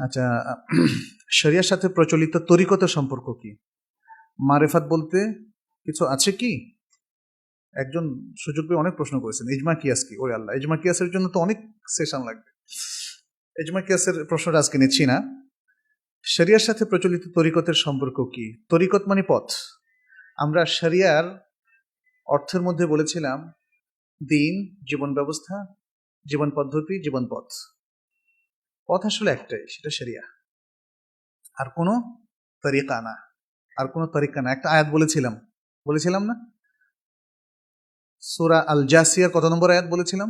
আচ্ছা, শরিয়ার সাথে প্রচলিত তরিকতের সম্পর্ক কি? মারেফাত বলতে কিছু আছে কি? একজন সুযোগ পেয়ে অনেক প্রশ্ন করেছেন, ইজমা কিয়াস কি? ওরে আল্লাহ, ইজমা কিয়াসের জন্য তো অনেক সেশন লাগবে। ইজমা কিয়াসের প্রশ্নটা আজকে নিচ্ছি না। শরিয়ার সাথে প্রচলিত তরিকতের সম্পর্ক কি? তরিকত মানে পথ। আমরা শরিয়ার অর্থের মধ্যে বলেছিলাম দিন, জীবন ব্যবস্থা, জীবন পদ্ধতি, জীবন পথ। পথ আসলে একটাই, সেটা শরিয়া, আর কোনো তরিকা না, আর কোনো তরিকা না। একটা আয়াত বলেছিলাম না? সূরা আল জাসিয়ার কত নম্বর আয়াত বলেছিলাম?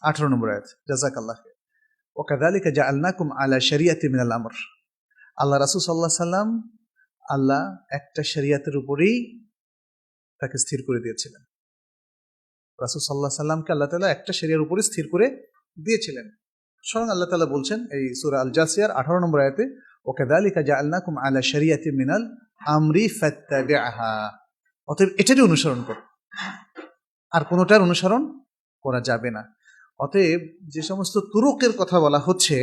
18 নম্বর আয়াত। জাযাকাল্লাহ। ওয়াকাযালিকা জাআলনাকুম আলা শারিয়াতিন মিনাল আমর। আল্লাহ রাসূল সাল্লাল্লাহু আলাইহি সাল্লাম আল্লাহ একটা শরিয়াতের উপরেই তাকে স্থির করে দিয়েছিলেন। রাসূল সাল্লাল্লাহু আলাইহি সাল্লামকে আল্লাহ তাআলা একটা শরিয়ার উপরে স্থির করে দিয়েছিলেন। স্বয়ং আল্লাহ তাআলা বলছেন এই সূরা আল জাসিয়ার 18 নম্বর আয়াতে, ওয়াকাযালিকা জাআলনাকুম আলা শারিয়াতিন মিনাল আমরি ফাত্তাবি'হা। অতএব এটারই অনুসরণ করো, আর কোনোটার অনুসরণ করা যাবে না। অতএব যে সমস্ত তুরুকের কথা বলা হচ্ছে,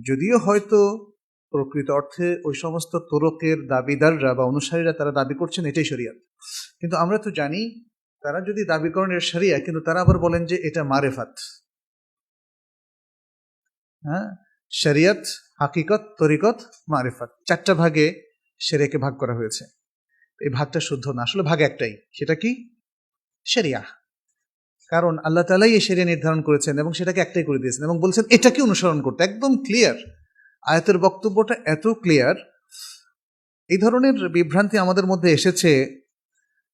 যদিও হয়তো প্রকৃত অর্থে ওই সমস্ত তুরুকের দাবিদাররা বা অনুসারীরা তারা দাবি করছেন এটাই শরিয়াত, কিন্তু আমরা তো জানি তারা যদি দাবি করেন এর শরিয়া, কিন্তু তারা আবার বলেন যে এটা মারেফাত। হ্যাঁ, শরিয়াত, হাকিকত, তরিকত, মারেফাত, 4টা ভাগে শরিয়াকে ভাগ করা হয়েছে। এই ভাগটা শুদ্ধ না, আসলে ভাগ একটাই, সেটা কি? শরিয়া। কারণ আল্লাহ তাআলাই এই শরিয়া নির্ধারণ করেছেন এবং সেটাকে একটাই করে দিয়েছেন এবং বলছেন এটাকে অনুসরণ করতে। একদম ক্লিয়ার, আয়াতের বক্তব্যটা এত ক্লিয়ার। এই ধরনের বিভ্রান্তি আমাদের মধ্যে এসেছে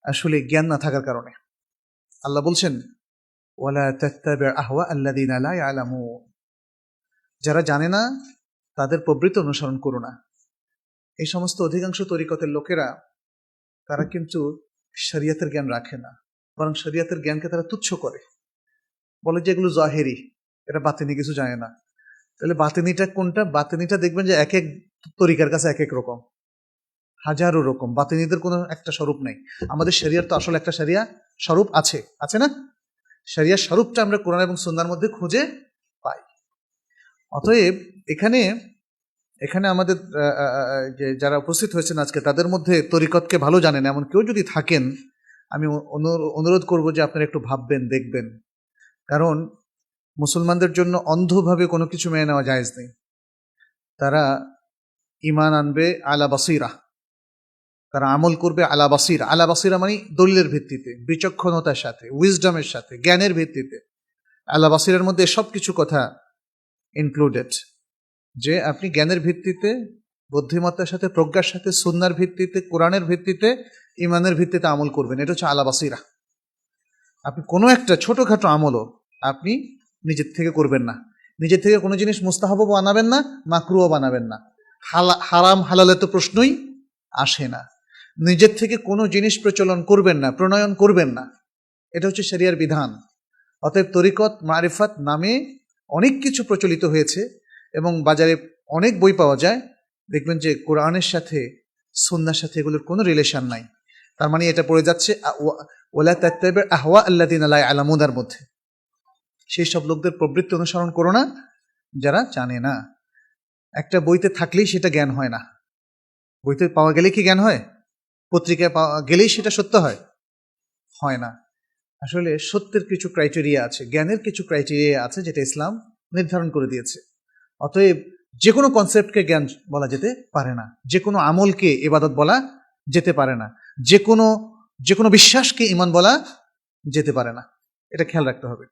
আসলে জ্ঞান না থাকার কারণে। আল্লাহ বলছেন ওয়ালা তাত্তাবি আহওয়া আল্লাযিনা লা ইয়ালামুন, যারা জানে না তাদের প্রবৃত্তি অনুসরণ করো না। এই সমস্ত অধিকাংশ তরিকতের লোকেরা তারা কিন্তু শরিয়াতের জ্ঞান রাখে না, বরং শরিয়াতের জ্ঞানকে তারা তুচ্ছ করে, বলে যে এগুলো জাহেরি, এটা বাতিনি, কিছু জানে না। তাহলে বাতিনিটা কোনটা? বাতিনিটা দেখবেন যে এক এক তরিকার কাছে এক এক রকম, হাজারো রকম। বাতিনিদের কোনো একটা স্বরূপ নেই। আমাদের শরিয়ার তো আসলে একটা শরিয়া স্বরূপ আছে, আছে না? শরিয়ার স্বরূপটা আমরা কোরআন এবং সুন্নাহর মধ্যে খুঁজে পাই। অতএব এখানে আমাদের যে যারা উপস্থিত হয়েছেন আজকে, তাদের মধ্যে তরিকতকে ভালো জানেন এমন কেউ যদি থাকেন, আমি অনুরোধ করব যে আপনারা একটু ভাববেন, দেখবেন। কারণ মুসলমানদের জন্য অন্ধভাবে কোনো কিছু মেনে নেওয়া জায়েজ নেই। তারা ঈমান আনবে আলা বাসিরা, তারা আমল করবে আলা বাসিরা। আলা বাসিরা মানে দলিলের ভিত্তিতে, বিচক্ষণতার সাথে, উইজডমের সাথে, জ্ঞানের ভিত্তিতে। আলা বাসিরার মধ্যে সব কিছু কথা ইনক্লুডেড, যে আপনি জ্ঞানের ভিত্তিতে, বুদ্ধিমত্তার সাথে, প্রজ্ঞার সাথে, সুন্নাহর ভিত্তিতে, কোরআনের ভিত্তিতে, ঈমানের ভিত্তিতে আমল করবেন। এটা হচ্ছে আলা বাসিরা। আপনি কোনো একটা ছোটখাটো আমলও আপনি নিজের থেকে করবেন না। নিজের থেকে কোনো জিনিস মুস্তাহাবও বানাবেন না, মাকরুও বানাবেন না। হারাম হালালে তো প্রশ্নই আসে না। নিজের থেকে কোনো জিনিস প্রচলন করবেন না, প্রণয়ন করবেন না। এটা হচ্ছে শরিয়ার বিধান। অতএব তরিকত, মারিফাত নামে অনেক কিছু প্রচলিত হয়েছে এবং বাজারে অনেক বই পাওয়া যায়। দেখবেন যে কোরআনের সাথে, সুন্নাহর সাথে এগুলোর কোনো রিলেশন নাই। তার মানে এটা পড়ে যাচ্ছে ওয়ালা তাত্তাবি আহওয়া আল্লাযিনা লা ইয়ালামুনের মধ্যে। সেই সব লোকদের প্রবৃত্তি অনুসরণ করো না যারা জানে না। একটা বইতে থাকলেই সেটা জ্ঞান হয় না। বইতে পাওয়া গেলেই কি জ্ঞান হয়? পত্রিকায় পাওয়া গেলেই সেটা সত্য হয়? হয় না। আসলে সত্যের কিছু ক্রাইটেরিয়া আছে, জ্ঞানের কিছু ক্রাইটেরিয়া আছে, যেটা ইসলাম নির্ধারণ করে দিয়েছে। অতএব যে কোনো কনসেপ্টকে জ্ঞান বলা যেতে পারে না, যে কোনো আমলকে ইবাদত বলা যেতে পারে না, যে কোনো বিশ্বাসকে ঈমান বলা যেতে পারে না। এটা খেয়াল রাখতে হবে।